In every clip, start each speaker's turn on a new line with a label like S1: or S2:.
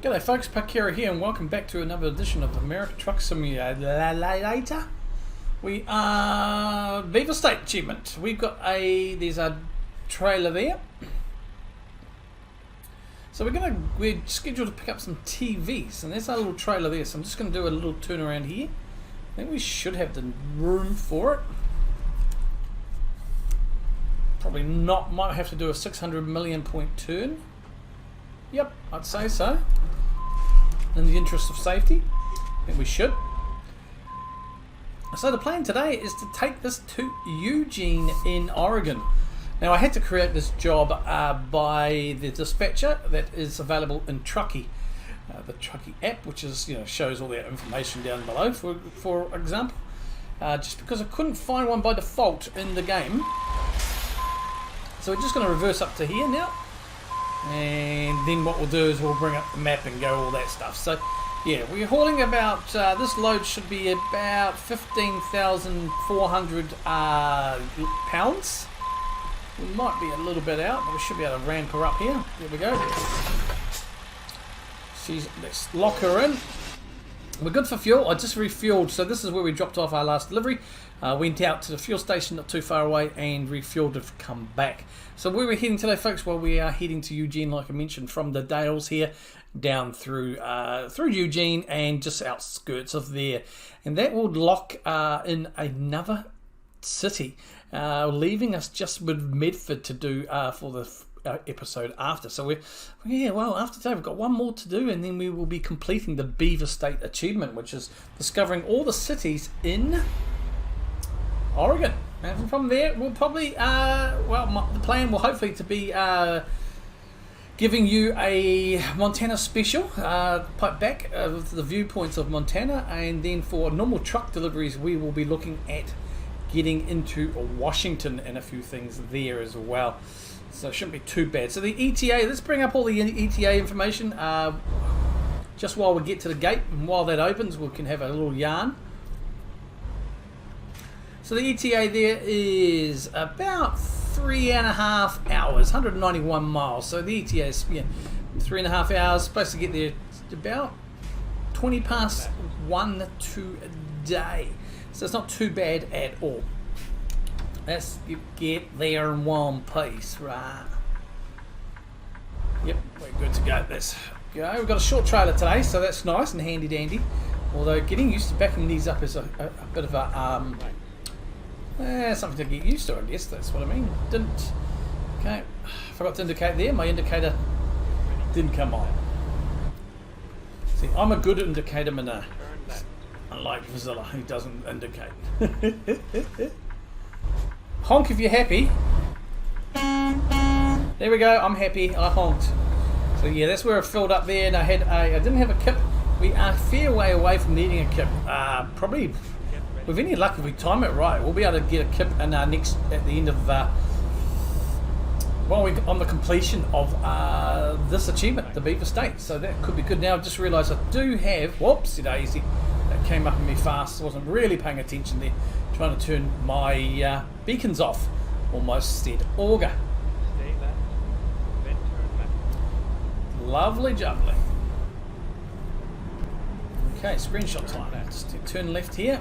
S1: G'day folks, Parkera here and welcome back to another edition of America Truck Simulator. We are Beaver State achievement. We've got there's a trailer there. So we're scheduled to pick up some TVs and there's our little trailer there. So I'm just going to do a little turn around here. I think we should have the room for it. Probably not, might have to do a 600 million point turn. Yep, I'd say so. In the interest of safety, I think we should. So the plan today is to take this to Eugene in Oregon. Now I had to create this job by the dispatcher that is available in Trucky, the Trucky app, which is shows all that information down below. For example, just because I couldn't find one by default in the game, so we're just going to reverse up to here now. And then what we'll do is we'll bring up the map and go all that stuff. So yeah, we're hauling about, this load should be about 15,400 pounds. We might be a little bit out, but we should be able to ramp her up here. There we go. Let's lock her in. We're good for fuel. I just refueled, so this is where we dropped off our last delivery. Went out to the fuel station not too far away and refueled to come back. So where we're heading today, folks, well, we are heading to Eugene, like I mentioned, from the Dales here down through Eugene and just outskirts of there. And that will lock in another city, leaving us just with Medford to do for the episode after. So after today we've got one more to do and then we will be completing the Beaver State achievement, which is discovering all the cities in Oregon. And from there we'll probably the plan will hopefully to be giving you a Montana special, pipe back with the viewpoints of Montana, and then for normal truck deliveries we will be looking at getting into Washington and a few things there as well. So it shouldn't be too bad. So the ETA, let's bring up all the ETA information just while we get to the gate, and while that opens we can have a little yarn. So the ETA there is about 3.5 hours, 191 miles. So the ETA is 3.5 hours, supposed to get there about 20 past 1 today. So it's not too bad at all. Let's get there in one piece, right? Yep, we're good to go. Let's go. We've got a short trailer today, so that's nice and handy dandy. Although getting used to backing these up is a bit of a something to get used to, I guess. That's what I mean. Okay, forgot to indicate there. My indicator didn't come on. See, I'm a good indicator man, unlike Vizilla, who doesn't indicate. Honk if you're happy. There we go, I'm happy, I honked. So yeah, that's where I filled up there, and I didn't have a kip. We are a fair way away from needing a kip. Probably, with any luck, if we time it right, we'll be able to get a kip in our at the end of, on the completion of this achievement, the Beaver State. So that could be good. Now I've just realised I do have, whoopsie daisy, that came up on me fast. I wasn't really paying attention there. Trying to turn my beacons off. Almost said auger. Lovely jubbly. Okay, screenshot time. Just turn left here.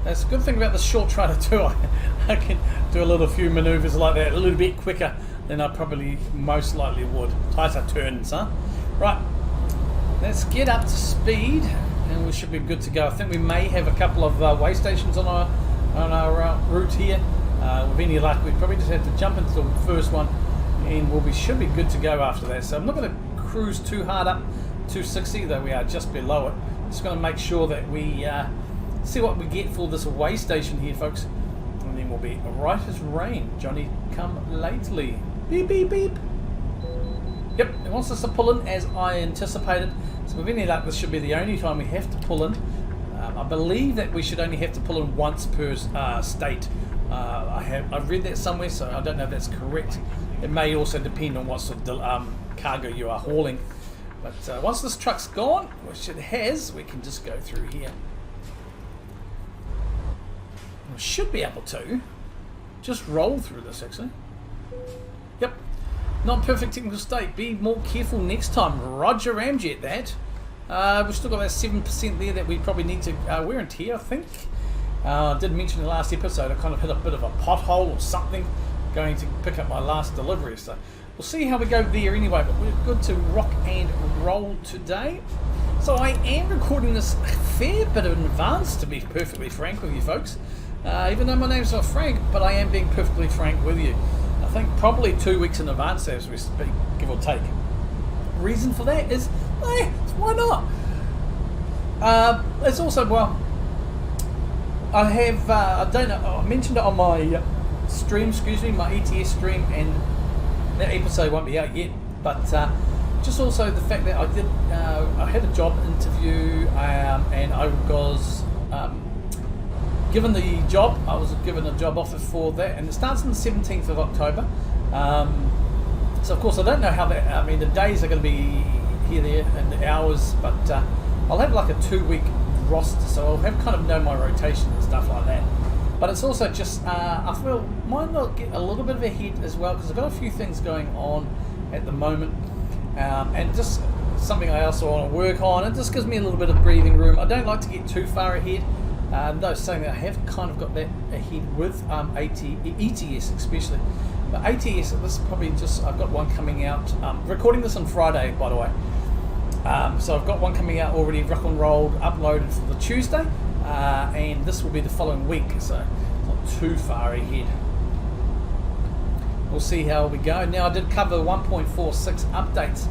S1: That's a good thing about the short trailer too. I can do a few manoeuvres like that a little bit quicker than I probably most likely would. Tighter turns, huh? Right, let's get up to speed. And we should be good to go. I think we may have a couple of way stations on our route here. With any luck, we probably just have to jump into the first one, and should be good to go after that. So I'm not going to cruise too hard up 260, though we are just below it. Just going to make sure that we see what we get for this way station here, folks, and then we'll be right as rain. Johnny come lately. Beep beep beep. Yep, it wants us to pull in as I anticipated. So with any luck, this should be the only time we have to pull in. I believe that we should only have to pull in once per state. I've read that somewhere, so I don't know if that's correct. It may also depend on what sort of cargo you are hauling. But once this truck's gone, which it has, we can just go through here. We should be able to just roll through this, actually. Yep. Not perfect technical state. Be more careful next time. Roger Ramjet that. We've still got that 7% there that we probably need to wear and tear, I think. I did mention in the last episode I kind of hit a bit of a pothole or something going to pick up my last delivery. So we'll see how we go there anyway, but we're good to rock and roll today. So I am recording this a fair bit in advance, to be perfectly frank with you folks. Even though my name's not Frank, but I am being perfectly frank with you. I think probably 2 weeks in advance as we speak, give or take. Reason for that is, why not? It's also, well, I have, I don't know, I mentioned it on my stream, my ATS stream, and that episode won't be out yet, but just also the fact that I had a job interview, and I was given the job. I was given a job offer for that, and it starts on the 17th of October. So of course I don't know how that, I mean the days are going to be here, there, and the hours, but I'll have like a 2-week roster, so I'll have kind of know my rotation and stuff like that. But it's also just, I feel, might not get a little bit of a hit as well, because I've got a few things going on at the moment, and just something I also want to work on. It just gives me a little bit of breathing room. I don't like to get too far ahead, though saying that I have kind of got that ahead with ETS especially. But ATS, this is probably just, I've got one coming out, recording this on Friday by the way. So I've got one coming out already, rock and rolled, uploaded for the Tuesday, and this will be the following week, so it's not too far ahead. We'll see how we go. Now I did cover 1.46 updates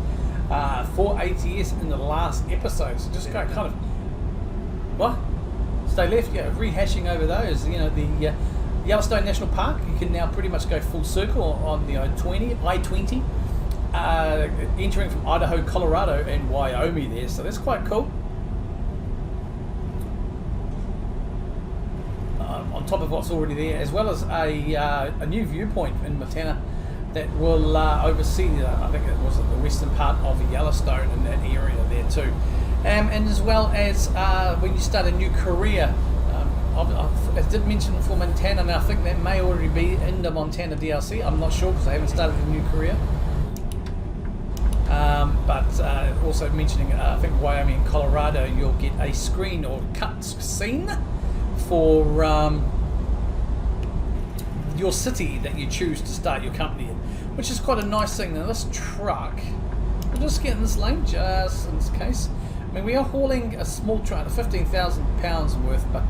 S1: for ATS in the last episode, so just go kind of, what? Stay left, yeah, rehashing over those. You know, the Yellowstone National Park, you can now pretty much go full circle on the I-20, entering from Idaho, Colorado, and Wyoming there, so that's quite cool. On top of what's already there, as well as a new viewpoint in Montana that will oversee, I think it was the western part of Yellowstone in that area there too. And as well as when you start a new career, I did mention for Montana, and I think that may already be in the Montana DLC. I'm not sure because I haven't started a new career. But also mentioning, I think Wyoming and Colorado, you'll get a screen or cut scene for your city that you choose to start your company in, which is quite a nice thing. Now this truck, we'll just get in this lane just in this case. I mean, we are hauling a small trailer, 15,000 pounds worth, but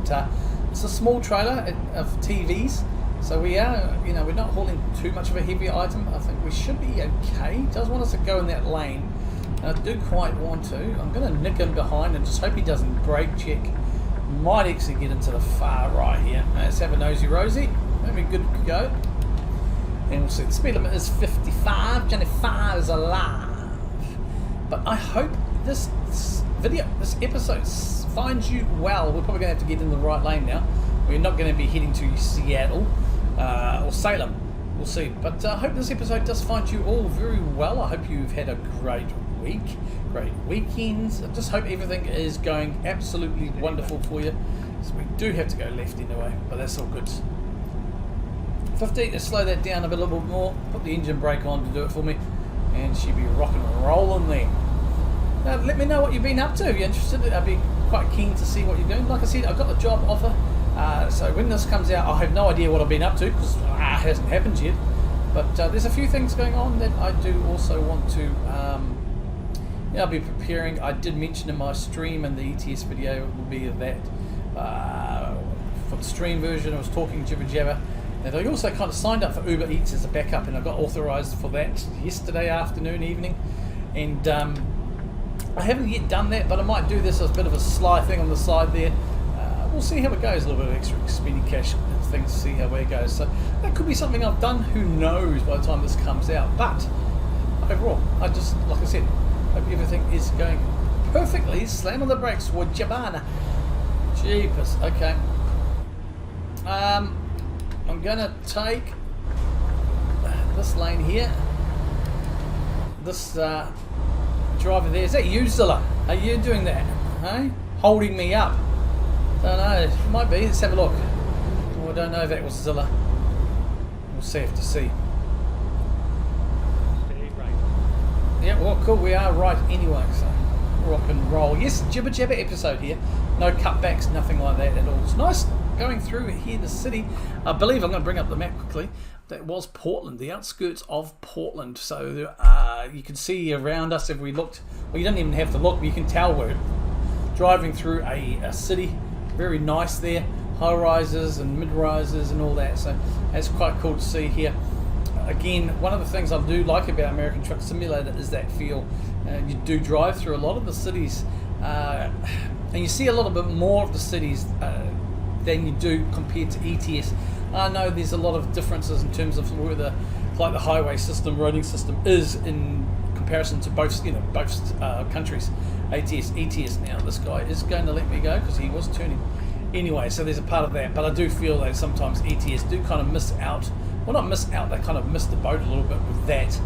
S1: it's a small trailer of TVs, so we are, you know, we're not hauling too much of a heavy item. I think we should be okay. He does want us to go in that lane. I do quite want to. I'm going to nick him behind and just hope he doesn't brake check. Might actually get into the far right here. Let's have a nosy Rosie. Maybe good to go. And we'll see. The speed limit is 55. Johnny 5 is alive. But I hope this episode finds you well. We're probably going to have to get in the right lane now. We're not going to be heading to Seattle or Salem. We'll see. But I hope this episode does find you all very well. I hope you've had a great week, great weekends. I just hope everything is going absolutely wonderful for you. So we do have to go left anyway, but that's all good. 50, let's slow that down a little bit more. Put the engine brake on to do it for me, and she'll be rocking and rolling there. Now, let me know what you've been up to. If you're interested, I'd be quite keen to see what you're doing. Like I said, I've got the job offer, so when this comes out, I have no idea what I've been up to because it hasn't happened yet. But there's a few things going on that I do also want to. I'll be preparing. I did mention in my stream and the ETS video will be that for the stream version I was talking jibber jabber. And I also kind of signed up for Uber Eats as a backup, and I got authorised for that yesterday afternoon, evening. And I haven't yet done that, but I might do this as a bit of a sly thing on the side there. We'll see how it goes. A little bit of extra spending cash and things to see how it goes. So that could be something I've done. Who knows by the time this comes out? But overall, I just, like I said, hope everything is going perfectly. Slam on the brakes, would you, bana? Jeepers. Okay. I'm gonna take this lane here. This driver there, is that you, Zilla? Are you doing that? Hey? Holding me up? Don't know, it might be. Let's have a look. Oh, I don't know if that was Zilla. We'll see, have to see. cool. We are right anyway, so rock and roll. Yes, jibber jabber episode here. No cutbacks, nothing like that at all. It's nice going through here, the city. I believe I'm going to bring up the map quickly. That was Portland, the outskirts of Portland. So you can see around us if we looked. Well, you don't even have to look, but you can tell we're driving through a city. Very nice there. High rises and mid rises and all that. So that's quite cool to see here. Again, one of the things I do like about American Truck Simulator is that feel. You do drive through a lot of the cities, and you see a little bit more of the cities than you do compared to ATS. I know there's a lot of differences in terms of where the highway system, roading system is in comparison to both countries. ATS, ETS. Now this guy is going to let me go because he was turning. Anyway, so there's a part of that, but I do feel that sometimes ETS do kind of miss out. Well, not miss out, they kind of missed the boat a little bit with that.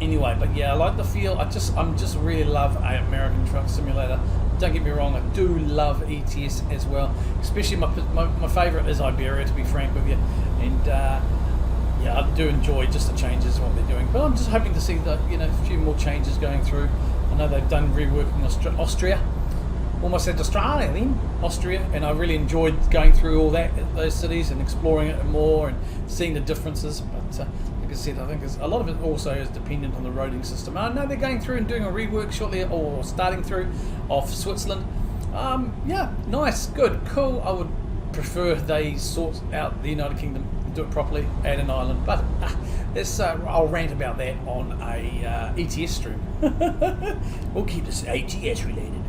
S1: Anyway, but yeah, I like the feel. I'm just really love American Truck Simulator. Don't get me wrong, I do love ETS as well. Especially my favourite is Iberia, to be frank with you. And yeah, I do enjoy just the changes what they're doing. But I'm just hoping to see a few more changes going through. I know they've done reworking Austria. Almost said Australia then, Austria, and I really enjoyed going through all those cities and exploring it more and seeing the differences. But like I said, I think a lot of it also is dependent on the roading system. I know they're going through and doing a rework shortly, or starting through, of Switzerland. Yeah, nice, good, cool. I would prefer they sort out the United Kingdom, do it properly, add an island. But I'll rant about that on a ETS stream. We'll keep this ATS related.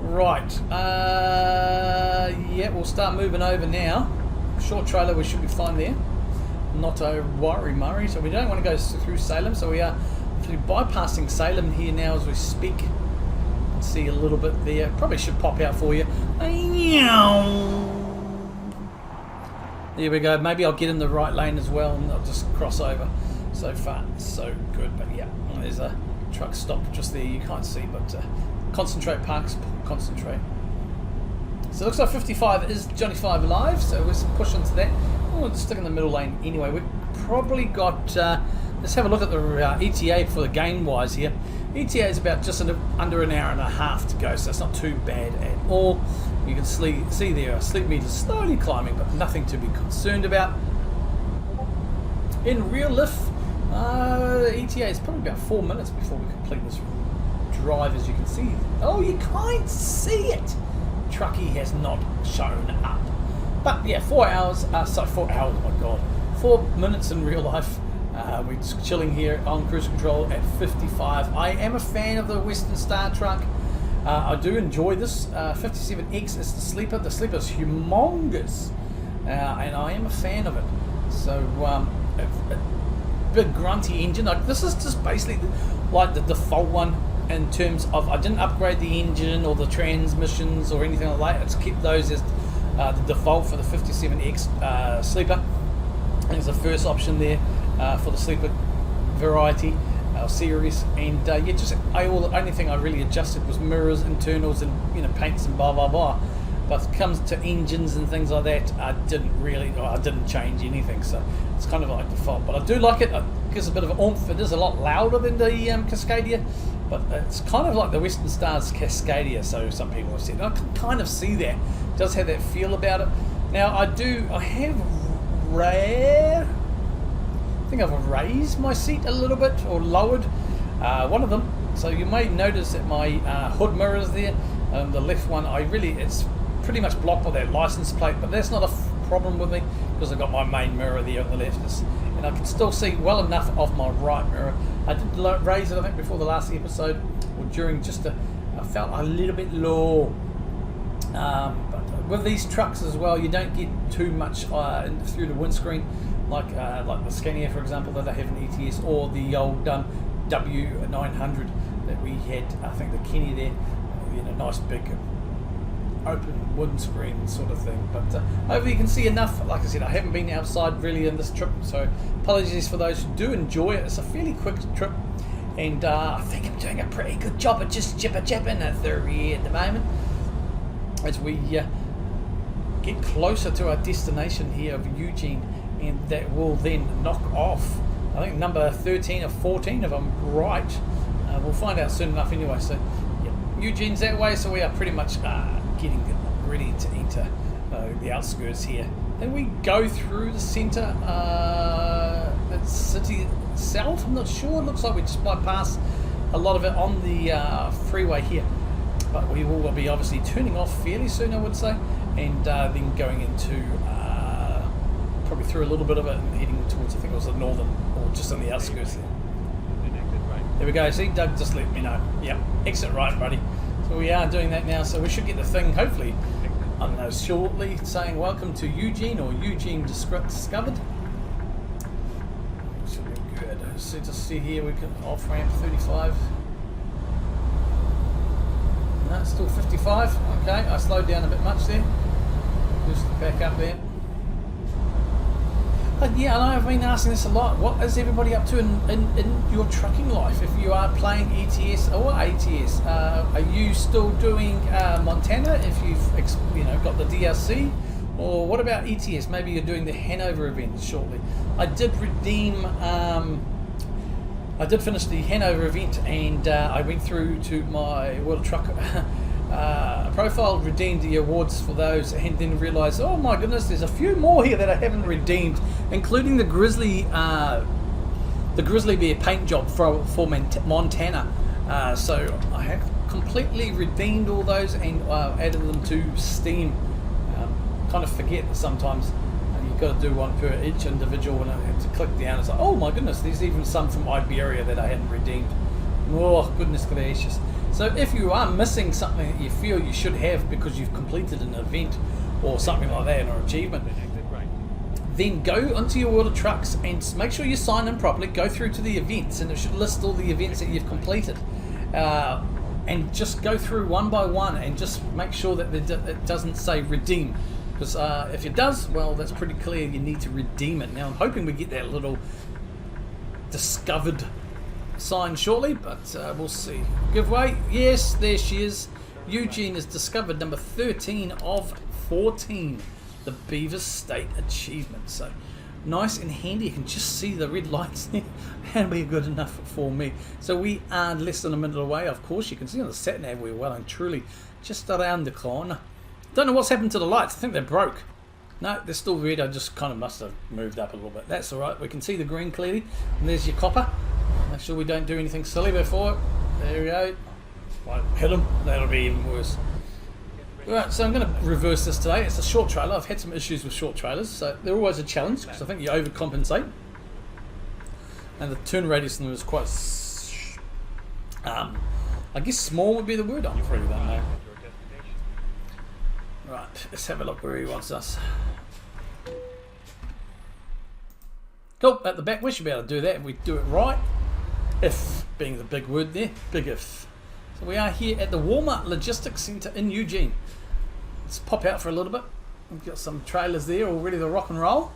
S1: Right, yeah, we'll start moving over now. Short trailer, we should be fine there. Not a worry, Murray. So we don't want to go through Salem, so we are bypassing Salem here now as we speak. Let's see a little bit there. Probably should pop out for you. There we go. Maybe I'll get in the right lane as well and I'll just cross over. So far, so good. But yeah, there's a truck stop just there. You can't see, but concentrate, Parks, concentrate. So it looks like 55 is Johnny 5 alive, so we'll push into that. We'll stick in the middle lane anyway. We've probably got, let's have a look at the ETA for the game wise here. ETA is about just under an hour and a half to go, so it's not too bad at all. You can see there, sleep meters slowly climbing, but nothing to be concerned about. In real lift, ETA is probably about 4 minutes before we complete this drive, as you can see. Oh, you can't see it. Trucky has not shown up. But yeah, 4 hours. 4 hours. Oh my god, 4 minutes in real life. We're just chilling here on cruise control at 55. I am a fan of the Western Star truck. I do enjoy this. 57X is the sleeper. The sleeper is humongous, and I am a fan of it. So a big grunty engine. Like, this is just basically like the default one. In terms of, I didn't upgrade the engine or the transmissions or anything like that. It's kept those as the default for the 57X sleeper. There's the first option there for the sleeper variety series. And yeah, the only thing I really adjusted was mirrors, internals, and paints and blah blah blah. But when it comes to engines and things like that, I didn't change anything. So it's kind of like default. But I do like it. It gives a bit of oomph. It is a lot louder than the Cascadia. But it's kind of like the Western Star's Cascadia, so some people have said. I can kind of see that. It does have that feel about it. Now I have I've raised my seat a little bit, or lowered one of them. So you may notice that my hood mirror is there. The left one, it's pretty much blocked by that license plate, but that's not a problem with me because I've got my main mirror there on the left. And I can still see well enough of my right mirror. I did raise it, I think, before the last episode, or during I felt a little bit low. But with these trucks as well, you don't get too much through the windscreen, like the Scania, for example, that they have in ETS, or the old W900 that we had, I think the Kenny there, nice big open windscreen sort of thing. But hopefully you can see enough. Like I said, I haven't been outside really in this trip, so apologies for those who do enjoy it. It's a fairly quick trip, and I think I'm doing a pretty good job of just jibber-jabbing at the moment as we get closer to our destination here of Eugene. and that will then knock off, I think, number 13 or 14 if I'm right. We'll find out soon enough anyway. So yeah, Eugene's that way, so we are pretty much getting ready to enter the outskirts here. Then we go through the centre, the city itself, I'm not sure. It looks like we just bypass a lot of it on the freeway here. But we will be obviously turning off fairly soon, I would say, and then going into probably through a little bit of it and heading towards, I think it was the northern, or just on the outskirts there. There we go, see, Doug just let me know. Yep, exit right, buddy. So we are doing that now, so we should get the thing, hopefully, I don't know, shortly, saying welcome to Eugene, or Eugene discovered. Should be good. So just see here, we can off-ramp 35. No, it's still 55. Okay, I slowed down a bit much there. Just back up there. But yeah, I know I've been asking this a lot. What is everybody up to in your trucking life? If you are playing ETS or ATS, are you still doing Montana? If you've got the DRC, or what about ETS? Maybe you're doing the Hanover event shortly. I did redeem. I did finish the Hanover event, and I went through to my World Truck profile, redeemed the awards for those, and then realised, oh my goodness, there's a few more here that I haven't redeemed, including the grizzly bear paint job for Montana. So I have completely redeemed all those and added them to Steam. Kind of forget that sometimes you've got to do one per each individual, and I had to click down. It's like, oh my goodness, there's even some from Iberia that I hadn't redeemed. Oh goodness gracious. So if you are missing something that you feel you should have because you've completed an event or something like that, or achievement, then go onto your World of Trucks and make sure you sign in properly, go through to the events, and it should list all the events that you've completed. And just go through one by one and just make sure that it doesn't say redeem. Because if it does, well, that's pretty clear you need to redeem it. Now I'm hoping we get that little discovered sign shortly, but we'll see. Giveaway, yes, there she is. Eugene is discovered number 13 of 14, the Beaver State achievement. So nice and handy. You can just see the red lights there. That'll be good enough for me. So we are less than a minute away. Of course, you can see on the sat nav we're well and truly just around the corner. Don't know what's happened to the lights. I think they're broke. No, they're still red. I just kind of must have moved up a little bit. That's alright. We can see the green clearly. And there's your copper. Make sure we don't do anything silly before it. There we go. Won't hit them. That'll be even worse. Alright, so I'm going to reverse this today. It's a short trailer. I've had some issues with short trailers, so they're always a challenge because I think you overcompensate. And the turn radius in them is quite, I guess small would be the word. I'm really don't know. Right, let's have a look where he wants us. Cool, at the back we should be able to do that if we do it right. If being the big word there, big if. So we are here at the Walmart Logistics Centre in Eugene. Let's pop out for a little bit. We've got some trailers there all ready to rock and roll.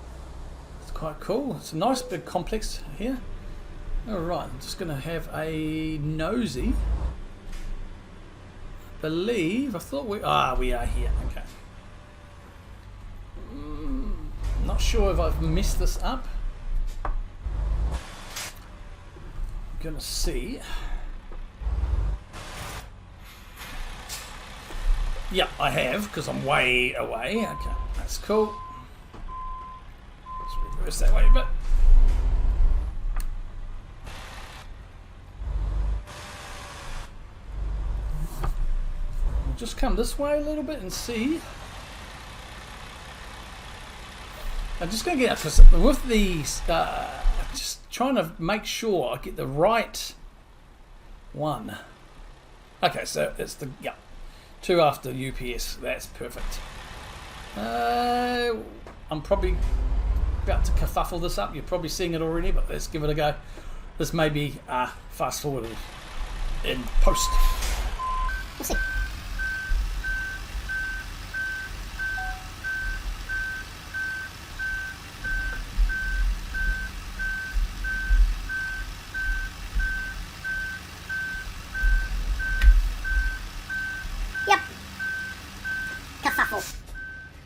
S1: It's quite cool. It's a nice big complex here. Alright, I'm just going to have a nosy. I thought we are here. Okay. Not sure if I've messed this up. Gonna see. Yeah, I have, because I'm way away. Okay, that's cool. Let's reverse that way a bit. We'll just come this way a little bit and see. I'm just going to get with these. Just trying to make sure I get the right one. Okay, so it's the 2 after UPS. That's perfect. I'm probably about to kerfuffle this up. You're probably seeing it already, but let's give it a go. This may be fast forwarded in post. We'll see.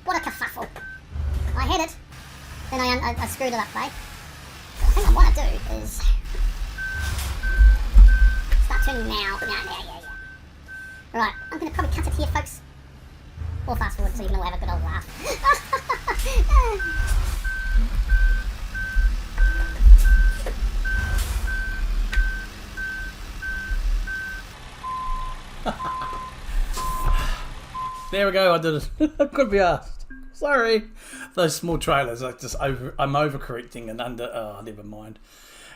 S2: What a kerfuffle. I had it. then I screwed it up, right? So the thing I want to do is start turning now. Yeah. Right, I'm going to probably cut it here, folks. Or fast forward so you can all have a good old laugh.
S1: There we go, I did it. Could be asked. Sorry. Those small trailers, I'm overcorrecting and never mind.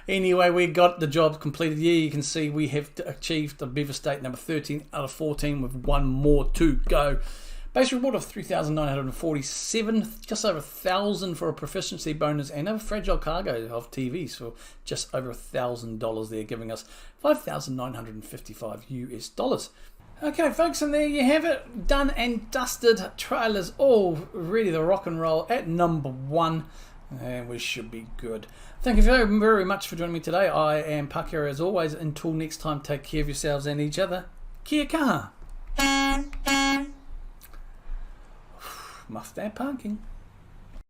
S1: Anyway, we got the job completed. Yeah, you can see we have achieved the Beaver State number 13 out of 14 with one more to go. Base reward of 3,947, just over 1,000 for a proficiency bonus, and a fragile cargo of TVs for just over $1,000 there, giving us 5,955 US dollars. Okay, folks, and there you have it. Done and dusted. Trailers all ready to rock and roll at number 1. And we should be good. Thank you very, very much for joining me today. I am Parkera as always. Until next time, take care of yourselves and each other. Kia kaha. Must have parking.